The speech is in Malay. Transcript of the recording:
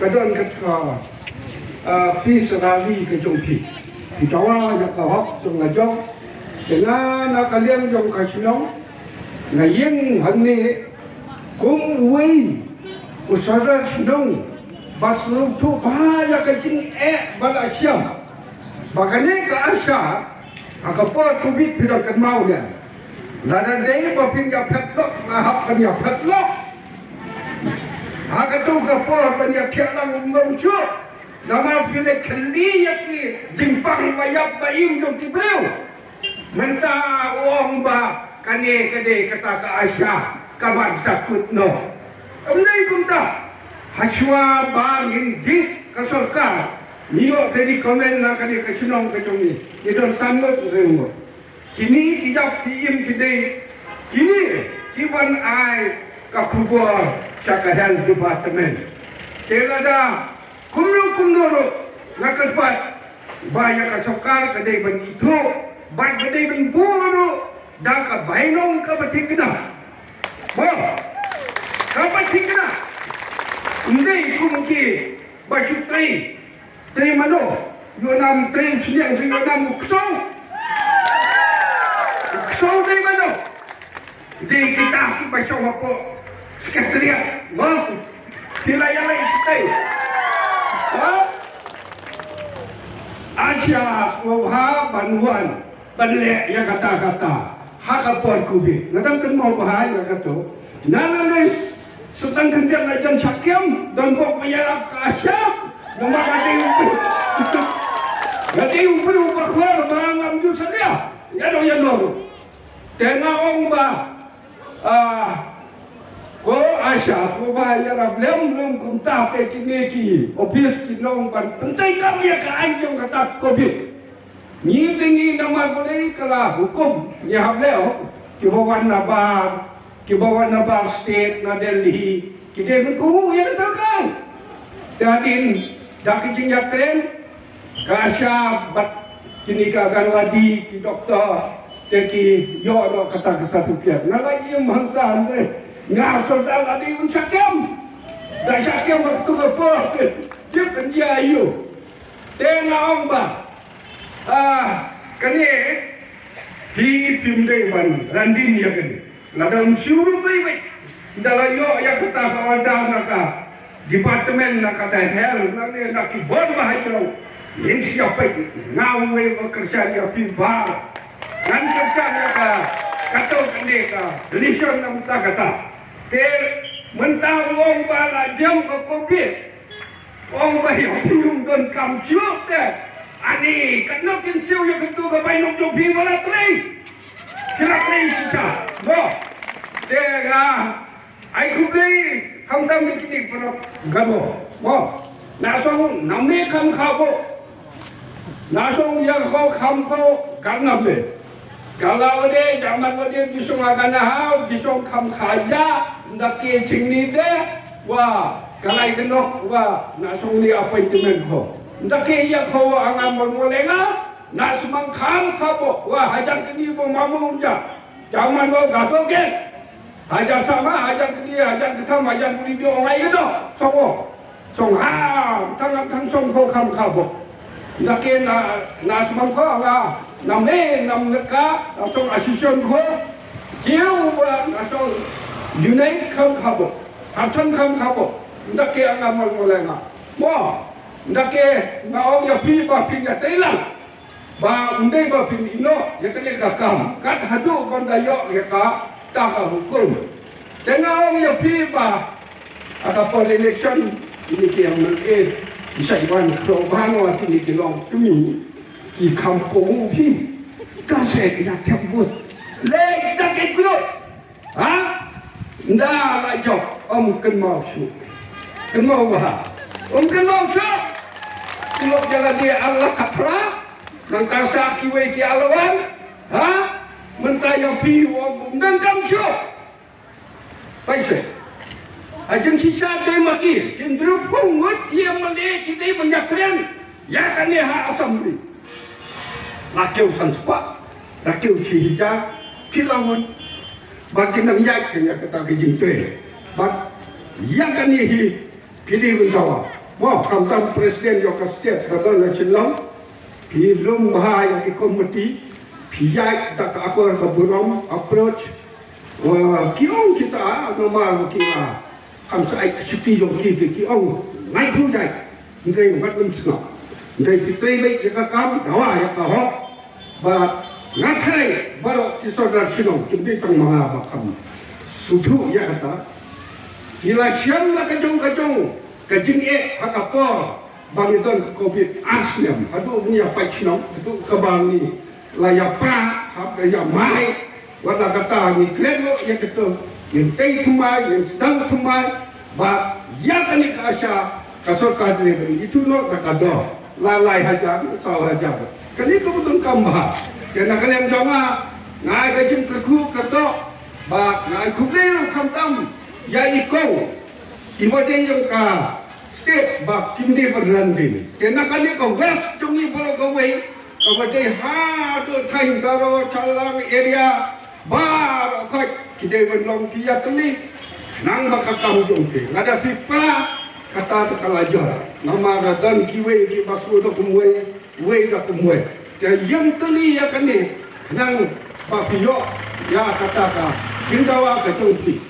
kadon kat pi serali ke jongpi di jawa ya ka hok jong la jong dengan kalian jong ka sinong ngayeng hanni kung wei usada sinong baslu tu bahaya ke jing bala siam bakane ka asya akapot kubit pidak kan mau dia lada dei bapin ya petlok ngahap kan ya petlok akatu ka por ban ya tiang ngom chu nama pile kali ya ki jimpang bayap bayim jong ti bleu menta wong ba kane kade kata ka asya kawan sakut no amnai kumta hachwa ba ngin jing ka sarkar niyo tadi komen na kani ka sinong ka jongi idon sanot remo kini kijap tiim kidai kini kiban ai ka kubur sakahan departemen telada kumno nakaspat baya ka sarkar kadai ban itu ban kadai ban buru da ka bainong ka batikna bo ka batikna ndai kumki basutrai Tri mano, yo nam tri siang yo nam ksong. Ksong tri mano. Di kita ki basong apa sekretariat, wah. Wilayah lain sitai. Wah. Asia wah banuan, banle ya kata-kata. Hakapon kubi. Nadang kan mau bahaya kata. Nanane sedang kerja ngajan sakyam dan bok mayalap ke Asia. Nama gati umpur khwar barang amju sadia ya no tena ong ba ko asya ko ba ya rablem kumta te kineki office kinong ban pentai kami ya ka ayong kata covid ni tingi nama boleh kala hukum ya hableo kibawan nabar state na Delhi kita berkuhu ya katakan dadin dak jinjak keren kasya bat kini ka ganwadi ki doktor teki yo no kata satu piat ngalagi mangsa andre ngaso dal adi un sakam da sakam waktu bepor dia pendia ayu tena omba kani di pimde ban randin ya kan ladang syuru private dalayo ya kata kawadan naka departemen nak kata hell nanti nak kibon bahaya yang siapa ngawe bekerja dia pimbar dan kerja mereka kata mereka relation nak kata ter mentang wong bala jam ke covid wong bahaya piung don kam ciuk te ani kena kinsiu yang ketu ke bainok do bi bala train kira train sisa bo tega ai kublai không tâm đi cái gì mà gabo bo na song nam me kham khabo na song ya kho kham kho kan nam le kalau de zaman de bisong akan ha bisong kham khaya ndake chingni de wa kalai kenok wa na song ni appointment kho ndake ya kho anga molenga na sumang kham khabo wa hajar kini bo mamung ja zaman bo gado ke hajar sama, hajar ke dia, hajar ke tham, hajar buli dia orang lain dah. Song tang song kau kam kabo. Nakin na semang kau lah, nam leka, song asisten kau, jiu song unite kam kabo, hasan kam kabo. Nakin angamal molenga. Mo, nakin naong ya pi ya telang. Ba undai ba pi ino, ya kene kakam. Kat hadu bandayok ya ka. Tak hukum. Tengah orang yang pipa atau election ini yang mungkin bisa iwan perubahan waktu ini kelong kami di kampung pi. Tak saya kena cabut. Lek tak ikut. Nda lajok kenal su. Kenal bah. Kenal su. Kalau jalan dia Allah kapra, nangkasa sakiwe ki alawan. Mentaya pi wong dan kam syo paise ajeng sisa te maki cenderung pungut dia mele kita menjakren ya kan ha assembly lakiu san spa lakiu si hija pilawun bagi nang yak kenya kata ke jingtre bak ya kan hi pilih unsawa wah kamtam presiden yo ka state radon nasional pi lum bahaya ki komiti pijak tak aku ka burom approach kiong kita normal kita kam sai sipi yo ki kiong ngai thu dai ngai wat lum sno ngai ti tei bai ka kam dawa ya ka ho ba ngathai baro ki sodar sino kimdi tang mga bakam sudu ya kata ila siam la kajong kajing hakapo bangiton covid asliam adu nya pachno adu kabani la ya pra hab ya mai wala kata ni kleno ya keto yang tei thumai yang sedang thumai ba ya kani ka asya kasor ka delivery itu no takado lalai haja sal haja kali ko betul kambah kena kalian jangan ngai kajing kerku keto ba ngai kublero kamtam ya iko ibadeng yang ka state ba kimde berlandin kena kali ko west tungi bolo ko wei ko bade ha to thain daro chalang area bar ko kide benlong kia teli nang bakam jongke ngada pipa kata kalajar nama radan kiwe ki basu to kumwe we da kumwe ya yang teli ya kani nang papiyo ya kata ka kindawa ka jongki